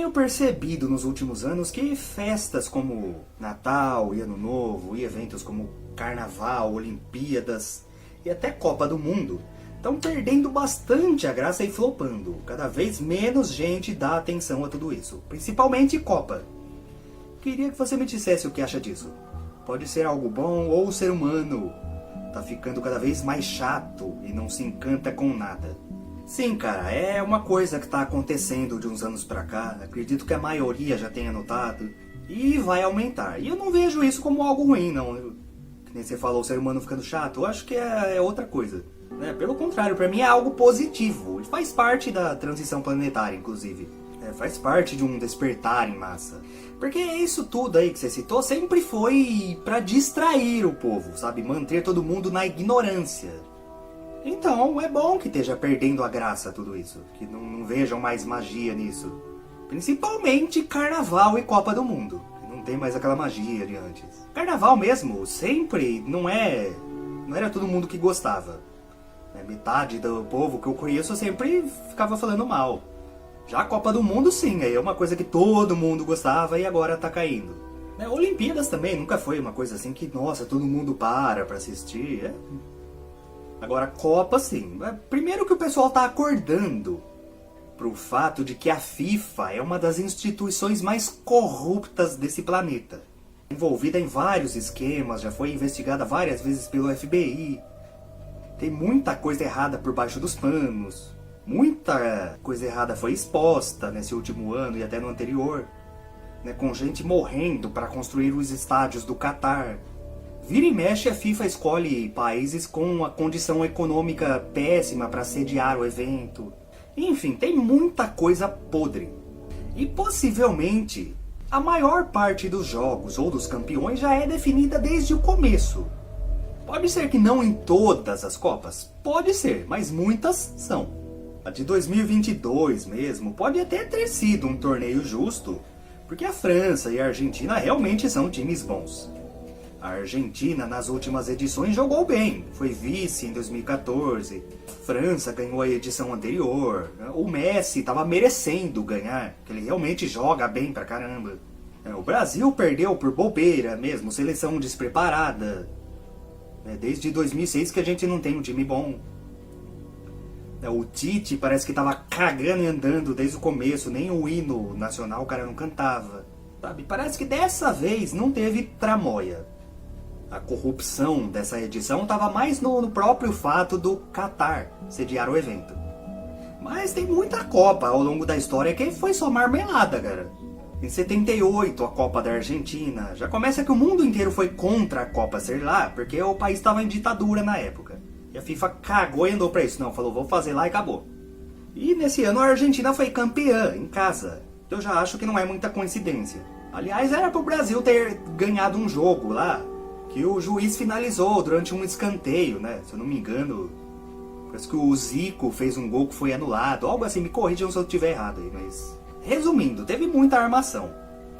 tenho percebido nos últimos anos que festas como Natal e Ano Novo e eventos como Carnaval, Olimpíadas e até Copa do Mundo estão perdendo bastante a graça e flopando. Cada vez menos gente dá atenção a tudo isso, principalmente Copa. Queria que você me dissesse o que acha disso. Pode ser algo bom ou o ser humano tá ficando cada vez mais chato e não se encanta com nada. Sim, cara, é uma coisa que tá acontecendo de uns anos pra cá. Acredito que a maioria já tenha notado e vai aumentar. E eu não vejo isso como algo ruim, não. Que nem você falou, o ser humano ficando chato. Eu acho que é outra coisa. Pelo contrário, pra mim é algo positivo. E faz parte da transição planetária, inclusive. Faz parte de um despertar em massa. Porque isso tudo aí que você citou sempre foi pra distrair o povo, sabe? Manter todo mundo na ignorância. Então é bom que esteja perdendo a graça tudo isso. Que não vejam mais magia nisso. Principalmente Carnaval e Copa do Mundo. Que não tem mais aquela magia de antes. Carnaval mesmo, sempre não era todo mundo que gostava. Metade do povo que eu conheço sempre ficava falando mal. Já a Copa do Mundo, sim, é uma coisa que todo mundo gostava e agora tá caindo. Olimpíadas também nunca foi uma coisa assim que, nossa, todo mundo para pra assistir. Agora, Copa, sim. Primeiro que o pessoal tá acordando pro fato de que a FIFA é uma das instituições mais corruptas desse planeta. Envolvida em vários esquemas, já foi investigada várias vezes pelo FBI. Tem muita coisa errada por baixo dos panos. Muita coisa errada foi exposta nesse último ano e até no anterior. Com gente morrendo para construir os estádios do Catar. Vira e mexe, a FIFA escolhe países com a condição econômica péssima para sediar o evento. Enfim, tem muita coisa podre. E possivelmente, a maior parte dos jogos ou dos campeões já é definida desde o começo. Pode ser que não em todas as Copas, pode ser, mas muitas são. A de 2022 mesmo pode até ter sido um torneio justo, porque a França e a Argentina realmente são times bons. A Argentina nas últimas edições jogou bem, foi vice em 2014, a França ganhou a edição anterior, o Messi estava merecendo ganhar, porque ele realmente joga bem pra caramba. O Brasil perdeu por bobeira mesmo, seleção despreparada. Desde 2006 que a gente não tem um time bom. O Tite parece que tava cagando e andando desde o começo, nem o hino nacional o cara não cantava. Sabe? Parece que dessa vez não teve tramóia. A corrupção dessa edição estava mais no próprio fato do Catar sediar o evento. Mas tem muita Copa ao longo da história que foi só marmelada, cara. Em 78, a Copa da Argentina. Já começa que o mundo inteiro foi contra a Copa ser lá, porque o país estava em ditadura na época. E a FIFA cagou e andou pra isso. Não, falou, vou fazer lá e acabou. E nesse ano a Argentina foi campeã, em casa. Eu já acho que não é muita coincidência. Aliás, era pro Brasil ter ganhado um jogo lá, que o juiz finalizou durante um escanteio, né? Se eu não me engano, parece que o Zico fez um gol que foi anulado. Algo assim, me corrijam se eu estiver errado aí, mas... Resumindo, teve muita armação.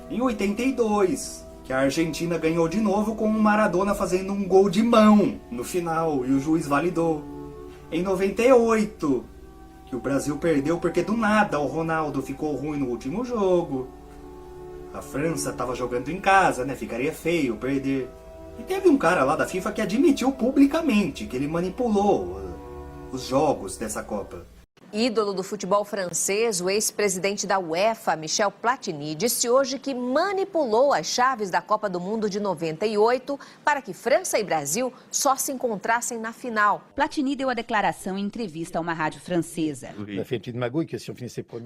Em 82, que a Argentina ganhou de novo com o Maradona fazendo um gol de mão no final e o juiz validou. Em 98, que o Brasil perdeu porque do nada o Ronaldo ficou ruim no último jogo. A França estava jogando em casa, né? Ficaria feio perder. E teve um cara lá da FIFA que admitiu publicamente que ele manipulou os jogos dessa Copa. Ídolo do futebol francês, o ex-presidente da UEFA, Michel Platini, disse hoje que manipulou as chaves da Copa do Mundo de 98 para que França e Brasil só se encontrassem na final. Platini deu a declaração em entrevista a uma rádio francesa.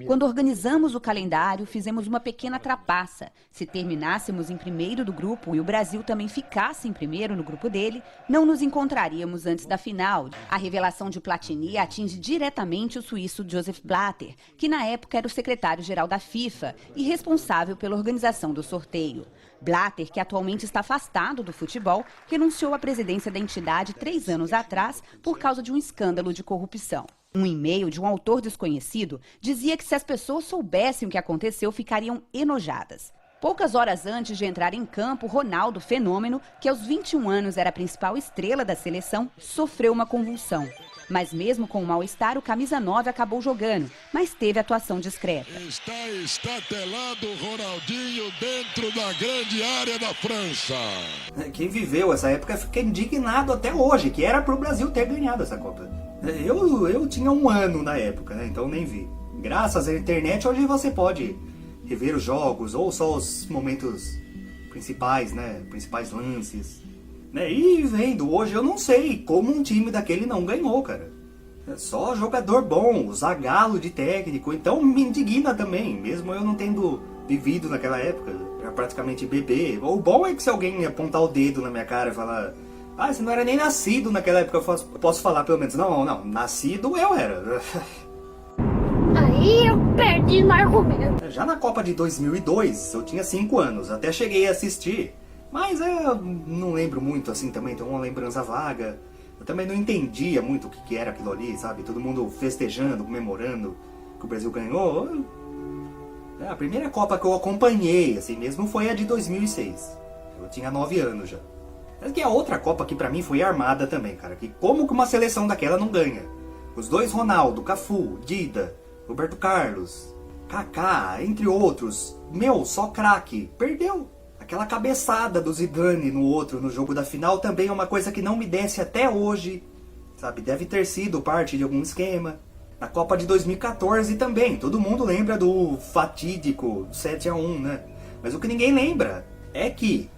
Quando organizamos o calendário, fizemos uma pequena trapaça. Se terminássemos em primeiro do grupo e o Brasil também ficasse em primeiro no grupo dele, não nos encontraríamos antes da final. A revelação de Platini atinge diretamente o suíço Joseph Blatter, que na época era o secretário-geral da FIFA e responsável pela organização do sorteio. Blatter, que atualmente está afastado do futebol, renunciou à presidência da entidade 3 anos atrás por causa de um escândalo de corrupção. Um e-mail de um autor desconhecido dizia que se as pessoas soubessem o que aconteceu, ficariam enojadas. Poucas horas antes de entrar em campo, Ronaldo, fenômeno, que aos 21 anos era a principal estrela da seleção, sofreu uma convulsão. Mas mesmo com o mal-estar, o camisa 9 acabou jogando, mas teve atuação discreta. Está estatelado Ronaldinho dentro da grande área da França. Quem viveu essa época fica indignado até hoje, que era pro Brasil ter ganhado essa Copa. Eu tinha 1 ano na época, né? Então nem vi. Graças à internet, hoje você pode rever os jogos, ou só os momentos principais, né? Principais lances. E vendo, hoje eu não sei como um time daquele não ganhou, cara. É só jogador bom, Zagallo de técnico, então me indigna também, mesmo eu não tendo vivido naquela época, era praticamente bebê. O bom é que se alguém apontar o dedo na minha cara e falar: ah, você não era nem nascido naquela época, eu posso falar pelo menos: não, nascido eu era. Aí eu perdi no argumento. Já na Copa de 2002, eu tinha 5 anos, até cheguei a assistir. Mas eu não lembro muito assim também, tem uma lembrança vaga. Eu também não entendia muito o que era aquilo ali, sabe? Todo mundo festejando, comemorando que o Brasil ganhou. A primeira Copa que eu acompanhei, assim mesmo, foi a de 2006. Eu tinha 9 anos já. Mas que a outra Copa que pra mim foi armada também, cara. Que como que uma seleção daquela não ganha? Os dois Ronaldo, Cafu, Dida, Roberto Carlos, Kaká, entre outros. Só craque. Perdeu. Aquela cabeçada do Zidane no outro, no jogo da final, também é uma coisa que não me desce até hoje, sabe? Deve ter sido parte de algum esquema. Na Copa de 2014 também, todo mundo lembra do fatídico 7-1, né? Mas o que ninguém lembra é que,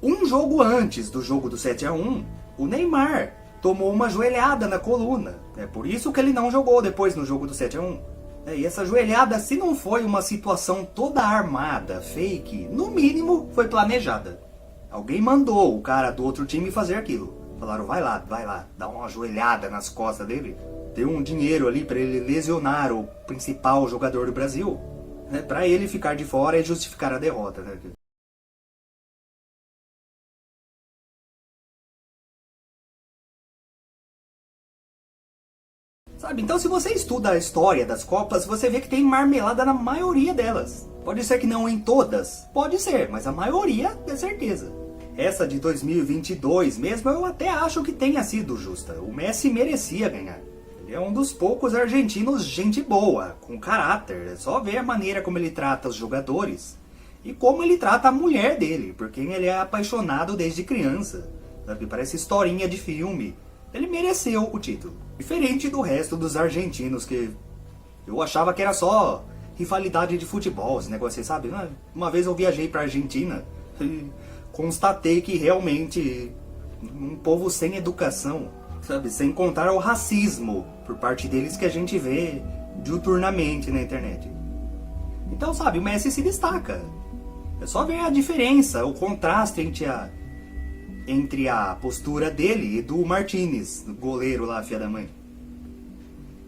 um jogo antes do jogo do 7-1, o Neymar tomou uma joelhada na coluna. É por isso que ele não jogou depois no jogo do 7-1. E essa joelhada, se não foi uma situação toda armada, fake, no mínimo foi planejada. Alguém mandou o cara do outro time fazer aquilo. Falaram: vai lá, dá uma joelhada nas costas dele. Deu um dinheiro ali para ele lesionar o principal jogador do Brasil. Para ele ficar de fora e justificar a derrota, né? Sabe? Então, se você estuda a história das Copas, você vê que tem marmelada na maioria delas. Pode ser que não em todas, pode ser, mas a maioria é certeza. Essa de 2022 mesmo, eu até acho que tenha sido justa. O Messi merecia ganhar. Ele é um dos poucos argentinos gente boa, com caráter. É só ver a maneira como ele trata os jogadores e como ele trata a mulher dele, por quem ele é apaixonado desde criança. Sabe? Parece historinha de filme. Ele mereceu o título. Diferente do resto dos argentinos, que eu achava que era só rivalidade de futebol, esse negócio aí, sabe? Uma vez eu viajei pra Argentina e constatei que realmente um povo sem educação, sabe? Sem contar o racismo por parte deles que a gente vê diuturnamente na internet. Então, sabe, o Messi se destaca. É só ver a diferença, o contraste entre a postura dele e do Martínez, do goleiro lá, filha da mãe.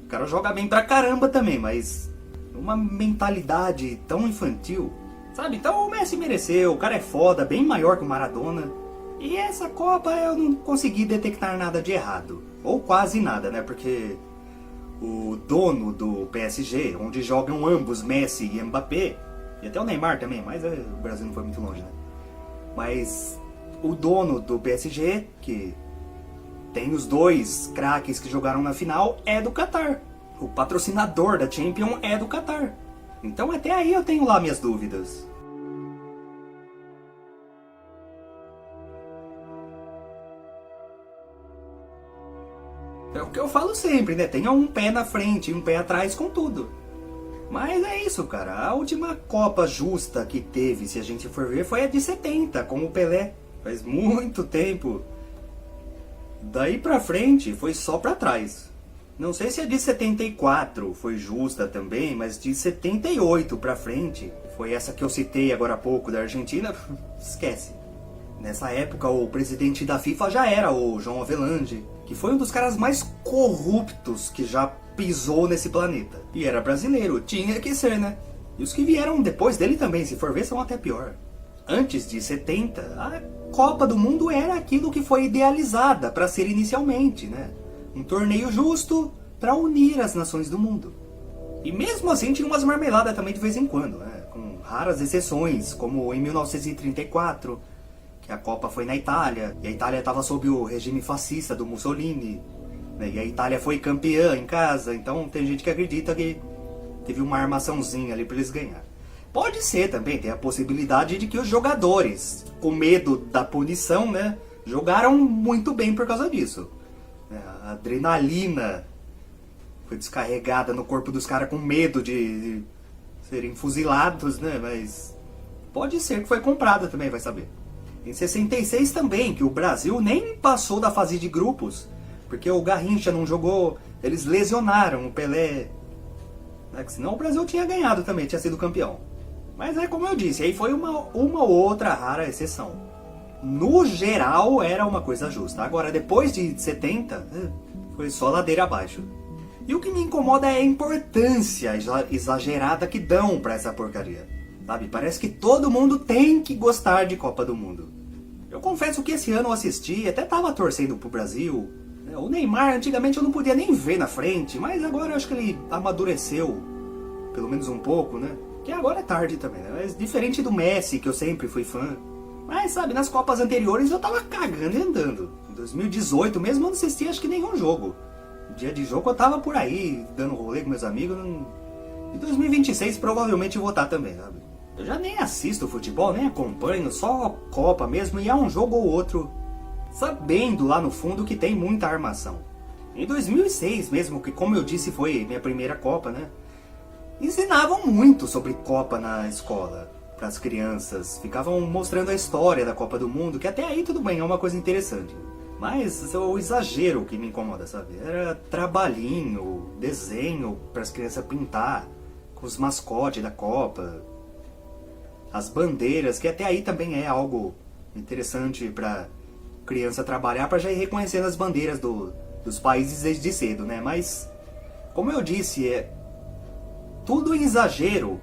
O cara joga bem pra caramba também, mas uma mentalidade tão infantil, sabe? Então o Messi mereceu, o cara é foda, bem maior que o Maradona. E essa Copa eu não consegui detectar nada de errado, ou quase nada, né? Porque o dono do PSG, onde jogam ambos Messi e Mbappé, e até o Neymar também, mas o Brasil não foi muito longe, né? Mas o dono do PSG, que tem os dois craques que jogaram na final, é do Qatar. O patrocinador da Champions é do Qatar. Então até aí eu tenho lá minhas dúvidas. É o que eu falo sempre, né? Tenha um pé na frente e um pé atrás com tudo. Mas é isso, cara. A última Copa justa que teve, se a gente for ver, foi a de 70, com o Pelé. Faz muito tempo. Daí pra frente foi só pra trás. Não sei se a de 74 foi justa também, mas de 78 pra frente, foi essa que eu citei agora há pouco da Argentina, esquece. Nessa época o presidente da FIFA já era o João Avelange, que foi um dos caras mais corruptos que já pisou nesse planeta. E era brasileiro, tinha que ser, né? E os que vieram depois dele também, se for ver, são até pior. Antes de 70, a Copa do Mundo era aquilo que foi idealizada para ser inicialmente, né? Um torneio justo para unir as nações do mundo. E mesmo assim tinha umas marmeladas também de vez em quando, né? Com raras exceções, como em 1934, que a Copa foi na Itália, e a Itália estava sob o regime fascista do Mussolini, né? E a Itália foi campeã em casa, então tem gente que acredita que teve uma armaçãozinha ali para eles ganhar. Pode ser também, tem a possibilidade de que os jogadores, com medo da punição, né, jogaram muito bem por causa disso. A adrenalina foi descarregada no corpo dos caras com medo de serem fuzilados, né, mas pode ser que foi comprada também, vai saber. Em 66 também, que o Brasil nem passou da fase de grupos, porque o Garrincha não jogou, eles lesionaram o Pelé, né, senão o Brasil tinha ganhado também, tinha sido campeão. Mas é como eu disse, aí foi uma ou outra rara exceção. No geral, era uma coisa justa. Agora, depois de 70, foi só ladeira abaixo. E o que me incomoda é a importância exagerada que dão pra essa porcaria. Sabe, parece que todo mundo tem que gostar de Copa do Mundo. Eu confesso que esse ano eu assisti, até tava torcendo pro Brasil. O Neymar, antigamente eu não podia nem ver na frente, mas agora eu acho que ele amadureceu, pelo menos um pouco, né? Que agora é tarde também, né? Mas diferente do Messi, que eu sempre fui fã. Mas, sabe, nas Copas anteriores eu tava cagando e andando. Em 2018 mesmo eu não assisti acho que nenhum jogo. Dia de jogo eu tava por aí, dando rolê com meus amigos. Em 2026 provavelmente eu vou estar também, sabe? Eu já nem assisto futebol, nem acompanho, só Copa mesmo, e é um jogo ou outro, sabendo lá no fundo que tem muita armação. Em 2006 mesmo, que como eu disse foi minha primeira Copa, né? Ensinavam muito sobre Copa na escola, para as crianças. Ficavam mostrando a história da Copa do Mundo, que até aí tudo bem, é uma coisa interessante. Mas é o exagero que me incomoda, sabe? Era trabalhinho, desenho para as crianças pintar, com os mascotes da Copa, as bandeiras, que até aí também é algo interessante para criança trabalhar, para já ir reconhecendo as bandeiras dos países desde cedo, né? Mas, como eu disse, tudo em exagero,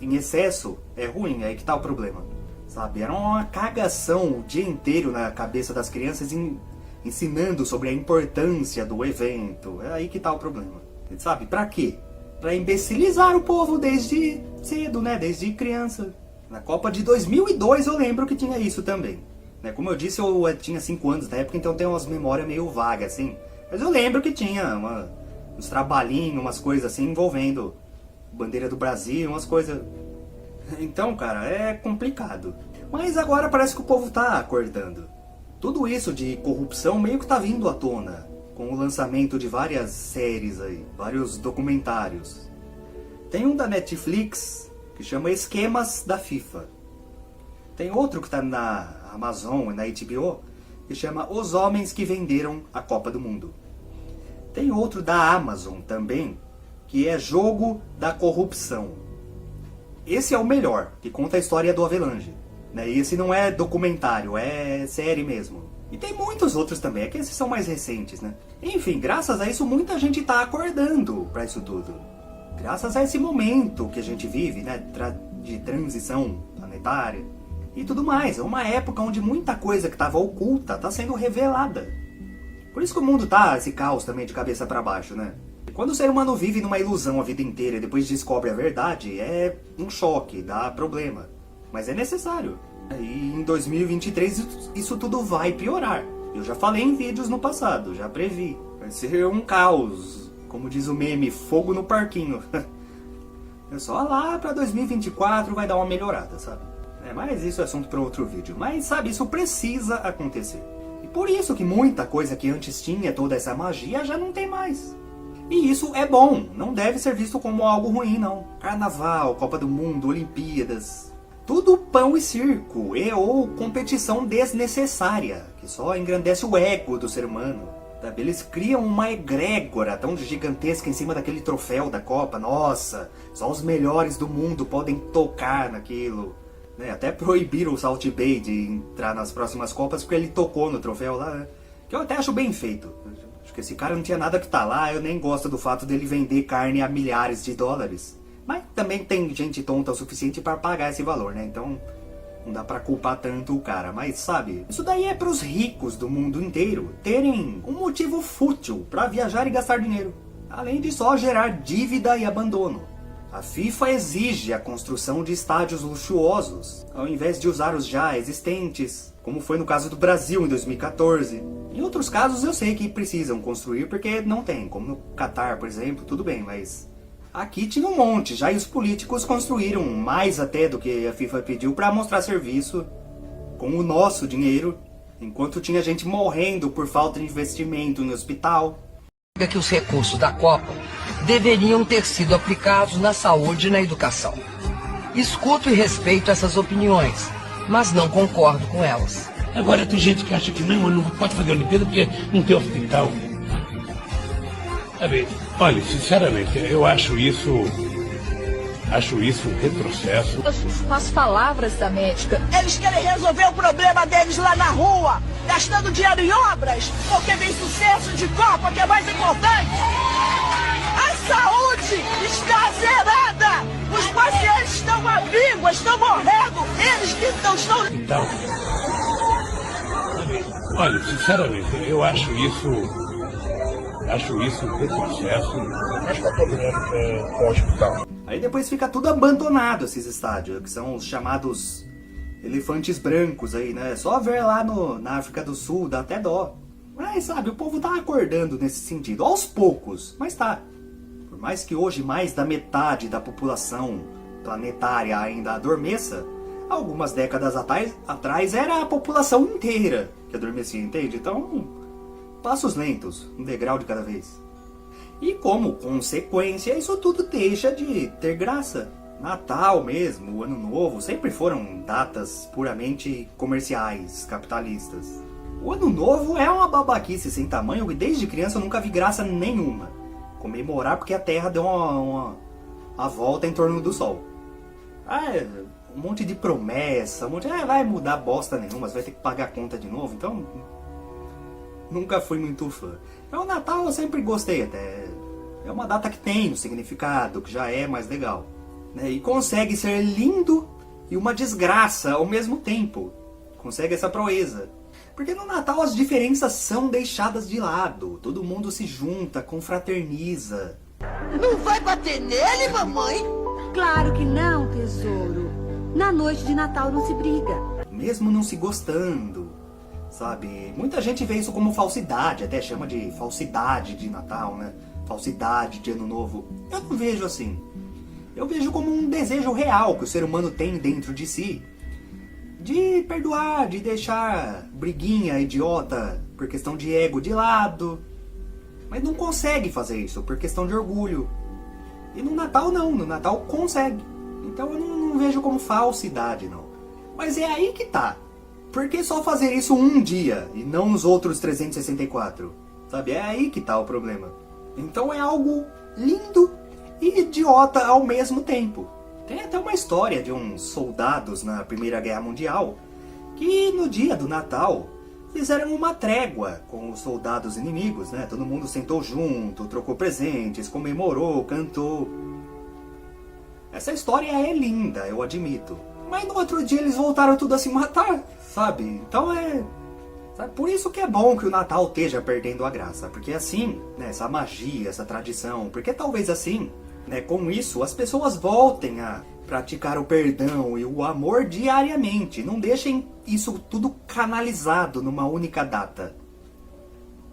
em excesso, é ruim, é aí que tá o problema, sabe? Era uma cagação o dia inteiro na cabeça das crianças, ensinando sobre a importância do evento, é aí que tá o problema, sabe? Pra quê? Pra imbecilizar o povo desde cedo, né? Desde criança. Na Copa de 2002 eu lembro que tinha isso também, né? Como eu disse, eu tinha 5 anos na época, então tem umas memórias meio vagas, assim. Mas eu lembro que tinha uns trabalhinhos, umas coisas assim, envolvendo bandeira do Brasil, umas coisas. Então, cara, é complicado. Mas agora parece que o povo tá acordando. Tudo isso de corrupção meio que tá vindo à tona, com o lançamento de várias séries aí, vários documentários. Tem um da Netflix que chama Esquemas da FIFA. Tem outro que tá na Amazon e na HBO que chama Os Homens que Venderam a Copa do Mundo. Tem outro da Amazon também, que é Jogo da Corrupção. Esse é o melhor, que conta a história do Avelange, né? E esse não é documentário, é série mesmo. E tem muitos outros também, é que esses são mais recentes, né? Enfim, graças a isso muita gente tá acordando pra isso tudo. Graças a esse momento que a gente vive, né? De transição planetária e tudo mais. É uma época onde muita coisa que tava oculta tá sendo revelada. Por isso que o mundo tá esse caos também de cabeça pra baixo, né? Quando o ser humano vive numa ilusão a vida inteira e depois descobre a verdade, é um choque, dá problema. Mas é necessário. E em 2023 isso tudo vai piorar. Eu já falei em vídeos no passado, já previ. Vai ser um caos. Como diz o meme, fogo no parquinho. É só lá pra 2024 vai dar uma melhorada, sabe? Mas isso é assunto para outro vídeo. Mas sabe, isso precisa acontecer. E por isso que muita coisa que antes tinha toda essa magia já não tem mais. E isso é bom, não deve ser visto como algo ruim, não. Carnaval, Copa do Mundo, Olimpíadas, tudo pão e circo, ou competição desnecessária, que só engrandece o ego do ser humano. Sabe? Eles criam uma egrégora tão gigantesca em cima daquele troféu da Copa. Nossa, só os melhores do mundo podem tocar naquilo. Né? Até proibiram o Salt Bae de entrar nas próximas Copas porque ele tocou no troféu lá, né? Que eu até acho bem feito. Acho que esse cara não tinha nada que tá lá, eu nem gosto do fato dele vender carne a milhares de dólares. Mas também tem gente tonta o suficiente para pagar esse valor, né? Então não dá pra culpar tanto o cara. Mas sabe, isso daí é pros ricos do mundo inteiro terem um motivo fútil pra viajar e gastar dinheiro. Além de só gerar dívida e abandono. A FIFA exige a construção de estádios luxuosos, ao invés de usar os já existentes, como foi no caso do Brasil em 2014. Em outros casos eu sei que precisam construir porque não tem, como no Catar, por exemplo, tudo bem, mas aqui tinha um monte, já e os políticos construíram mais até do que a FIFA pediu para mostrar serviço com o nosso dinheiro, enquanto tinha gente morrendo por falta de investimento em hospital. Que os recursos da Copa deveriam ter sido aplicados na saúde e na educação. Escuto e respeito essas opiniões, mas não concordo com elas. Agora tem gente que acha que não pode fazer a Olimpíada porque não tem hospital. Sabe, olha, sinceramente, eu acho isso um retrocesso. Com as palavras da médica, eles querem resolver o problema deles lá na rua, gastando dinheiro em obras, porque vem sucesso de Copa, que é mais importante. A saúde está zerada, os pacientes estão à víngua, estão morrendo, eles que estão... Então, olha, sinceramente, eu acho isso um retrocesso. Acho que está problema com o hospital. Aí depois fica tudo abandonado, esses estádios, que são os chamados elefantes brancos aí, né? Só ver lá na África do Sul, dá até dó. Mas, sabe, o povo tá acordando nesse sentido, aos poucos, mas tá. Por mais que hoje mais da metade da população planetária ainda adormeça, algumas décadas atrás era a população inteira que adormecia, entende? Então, passos lentos, um degrau de cada vez. E como consequência, isso tudo deixa de ter graça. Natal mesmo, o Ano Novo, sempre foram datas puramente comerciais, capitalistas. O Ano Novo é uma babaquice sem tamanho e desde criança eu nunca vi graça nenhuma. Comemorar porque a Terra deu uma volta em torno do Sol. Um monte de promessa, vai mudar bosta nenhuma, você vai ter que pagar a conta de novo, então... Nunca fui muito fã. O Natal eu sempre gostei até. É uma data que tem um significado, que já é mais legal. Né? E consegue ser lindo e uma desgraça ao mesmo tempo. Consegue essa proeza. Porque no Natal as diferenças são deixadas de lado. Todo mundo se junta, confraterniza. Não vai bater nele, mamãe? Claro que não, tesouro. Na noite de Natal não se briga. Mesmo não se gostando. Sabe, muita gente vê isso como falsidade, até chama de falsidade de Natal, né? Falsidade de Ano Novo. Eu não vejo assim. Eu vejo como um desejo real que o ser humano tem dentro de si. De perdoar, de deixar briguinha idiota por questão de ego de lado. Mas não consegue fazer isso por questão de orgulho. E no Natal não, no Natal consegue. Então eu não vejo como falsidade, não. Mas é aí que tá. Por que só fazer isso um dia e não nos outros 364? Sabe, é aí que tá o problema. Então é algo lindo e idiota ao mesmo tempo. Tem até uma história de uns soldados na Primeira Guerra Mundial que no dia do Natal fizeram uma trégua com os soldados inimigos, né? Todo mundo sentou junto, trocou presentes, comemorou, cantou. Essa história é linda, eu admito. Mas no outro dia eles voltaram tudo a se matar, sabe? Então sabe? Por isso que é bom que o Natal esteja perdendo a graça. Porque assim, né, essa magia, essa tradição, porque talvez assim, né, com isso as pessoas voltem a praticar o perdão e o amor diariamente. Não deixem isso tudo canalizado numa única data.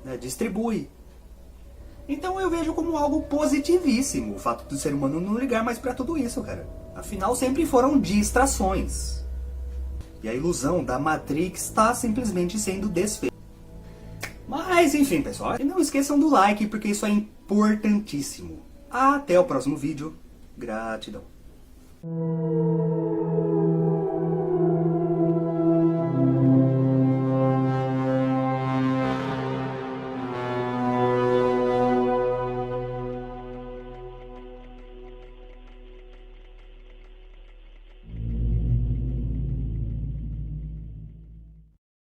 Né, distribui. Então eu vejo como algo positivíssimo o fato do ser humano não ligar mais pra tudo isso, cara. Afinal, sempre foram distrações. E a ilusão da Matrix está simplesmente sendo desfeita. Mas, enfim, pessoal. E não esqueçam do like, porque isso é importantíssimo. Até o próximo vídeo. Gratidão.